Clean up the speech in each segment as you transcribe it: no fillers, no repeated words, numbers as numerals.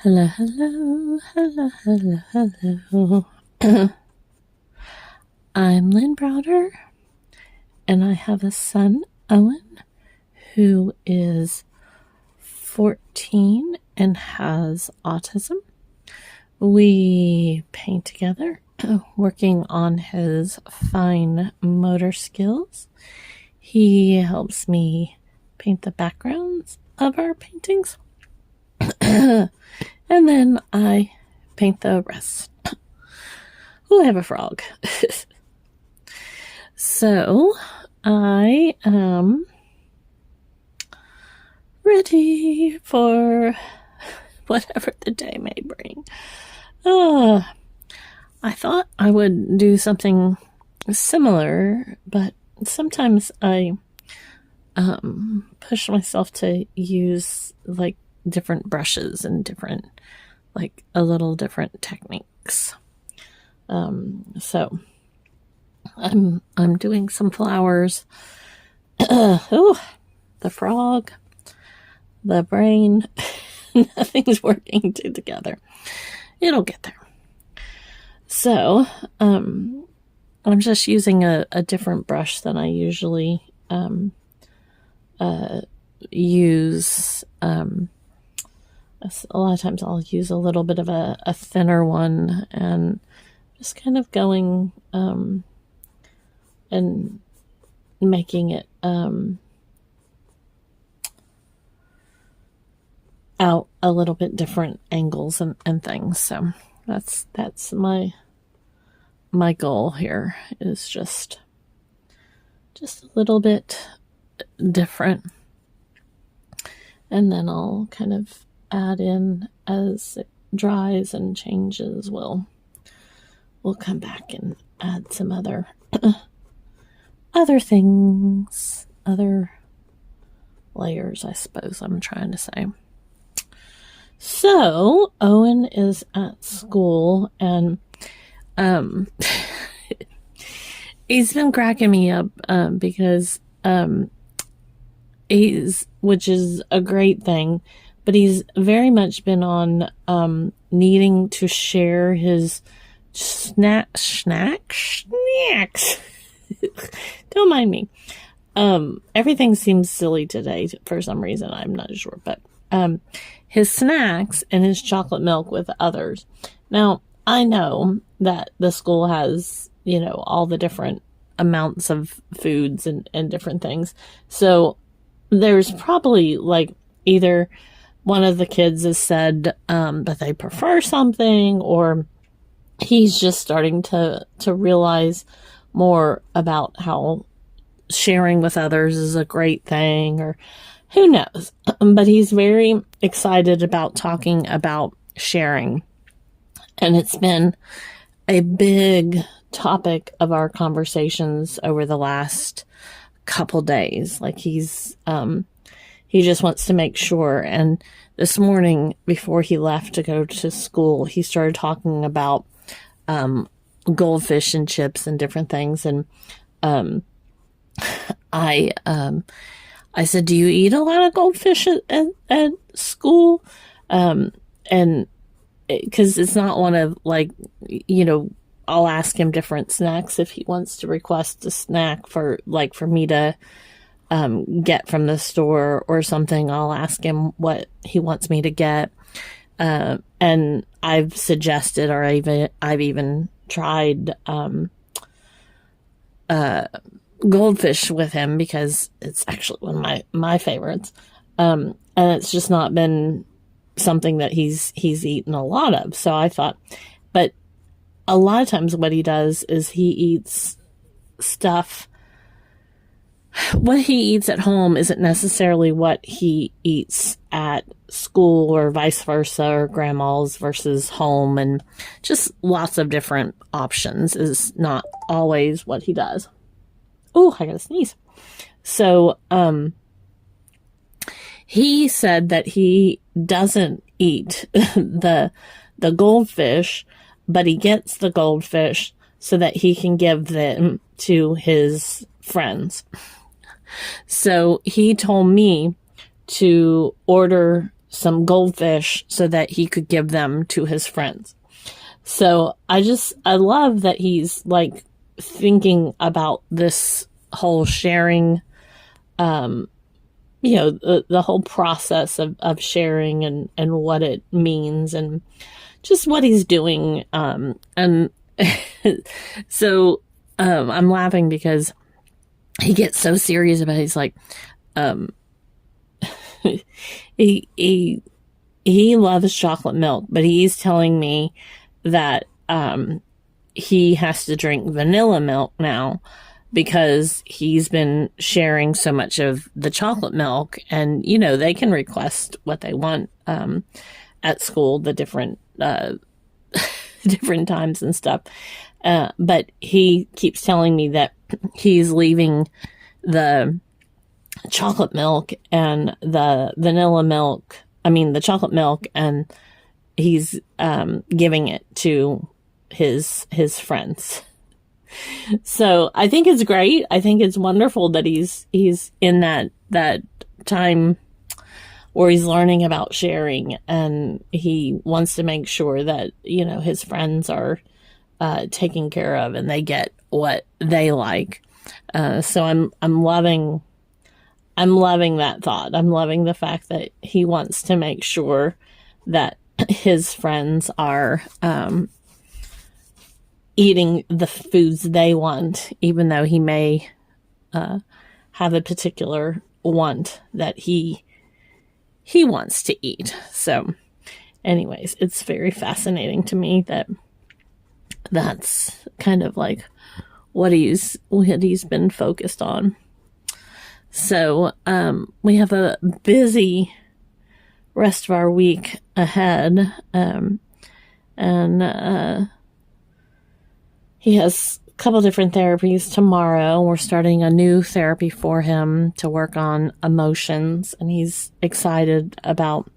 Hello, hello, hello, hello, hello. I'm Lynn Browder, and I have a son, Owen, who is 14 and has autism. We paint together, working on his fine motor skills. He helps me paint the backgrounds of our paintings. And then I paint the rest. Oh, I have a frog. So, I am ready for whatever the day may bring. I thought I would do something similar, but sometimes I push myself to use like different brushes and different, like a little different techniques. So I'm doing some flowers. Oh, the frog, the brain, nothing's working together. It'll get there. So, I'm just using a different brush than I usually use. A lot of times I'll use a little bit of a thinner one and just kind of going and making it out a little bit different angles and things. So that's my goal here, is just a little bit different, and then I'll kind of add in as it dries and changes. We'll come back and add some other things, other layers, I suppose I'm trying to say. So Owen is at school, and he's been cracking me up because which is a great thing, but he's very much been on needing to share his snacks. Don't mind me. Everything seems silly today for some reason. I'm not sure, but his snacks and his chocolate milk with others. Now, I know that the school has, all the different amounts of foods and different things. So there's probably like either one of the kids has said that they prefer something, or he's just starting to realize more about how sharing with others is a great thing, or who knows. But he's very excited about talking about sharing. And it's been a big topic of our conversations over the last couple days. Like he just wants to make sure. And this morning, before he left to go to school, he started talking about goldfish and chips and different things. And I said, "Do you eat a lot of goldfish at school?" And because it's not one of, like, I'll ask him different snacks if he wants to request a snack for me to get from the store or something. I'll ask him what he wants me to get. And I've suggested, or I've even tried goldfish with him, because it's actually one of my favorites. And it's just not been something that he's eaten a lot of. So I thought, but a lot of times what he does is he eats stuff. What he eats at home isn't necessarily what he eats at school, or vice versa, or grandma's versus home, and just lots of different options is not always what he does. Oh, I gotta sneeze. So, he said that he doesn't eat the goldfish, but he gets the goldfish so that he can give them to his friends. So he told me to order some goldfish so that he could give them to his friends. So I love that he's like thinking about this whole sharing, the whole process of sharing and what it means and just what he's doing. And so I'm laughing because he gets so serious about it. He's like, he loves chocolate milk, but he's telling me that he has to drink vanilla milk now because he's been sharing so much of the chocolate milk. And they can request what they want at school, the different different times and stuff. But he keeps telling me that he's leaving the chocolate milk and the vanilla milk. I mean, the chocolate milk, and he's giving it to his friends. So I think it's great. I think it's wonderful that he's in that time where he's learning about sharing, and he wants to make sure that his friends are taken care of and they get what they like. So I'm loving that thought. I'm loving the fact that he wants to make sure that his friends are eating the foods they want, even though he may have a particular want that he wants to eat. So anyways, it's very fascinating to me that that's kind of like what he's been focused on. So we have a busy rest of our week ahead, and he has a couple different therapies tomorrow. We're starting a new therapy for him to work on emotions, and he's excited about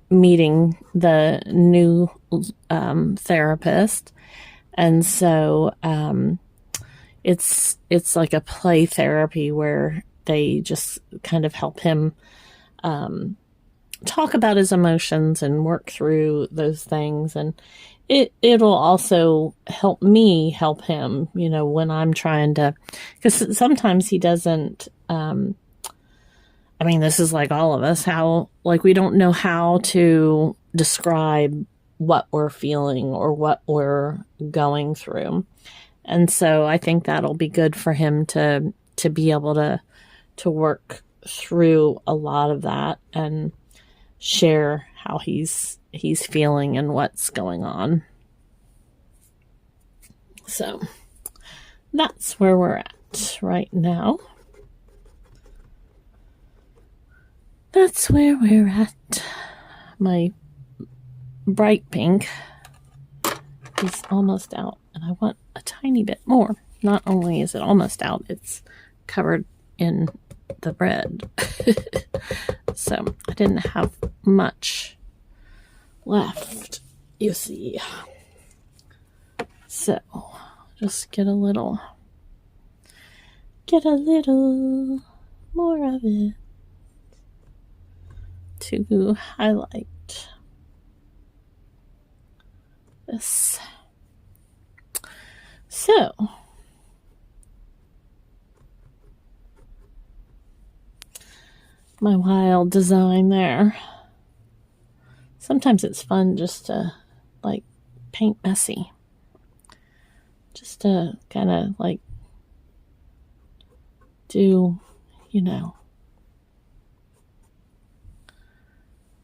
meeting the new therapist. And so it's like a play therapy where they just kind of help him talk about his emotions and work through those things. And it'll also help me help him, when I'm trying to, because sometimes he doesn't, this is like all of us, how, like, we don't know how to describe what we're feeling or what we're going through. And so I think that'll be good for him to be able to work through a lot of that and share how he's feeling and what's going on. So that's where we're at right now. That's where we're at. My bright pink is almost out, and I want a tiny bit more. Not only is it almost out, it's covered in the bread. So I didn't have much left, you see. So just get a little more of it to highlight this. So my wild design there. Sometimes it's fun just to like paint messy. Just to kind of like do,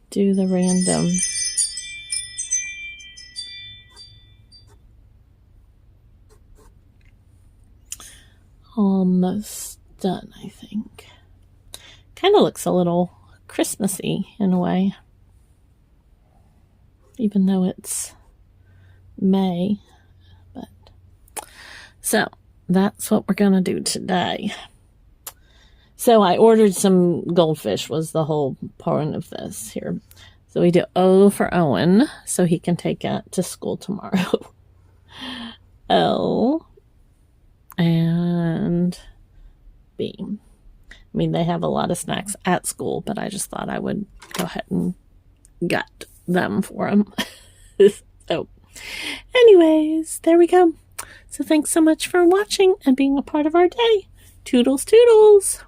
do the random. Almost done, I think. Kind of looks a little Christmassy in a way, even though it's May. But so that's what we're gonna do today. So I ordered some goldfish, was the whole point of this here. So we do O for Owen, so he can take it to school tomorrow. L and B. I mean, they have a lot of snacks at school, but I just thought I would go ahead and get them for him. So, anyways, there we go. So thanks so much for watching and being a part of our day. Toodles, toodles.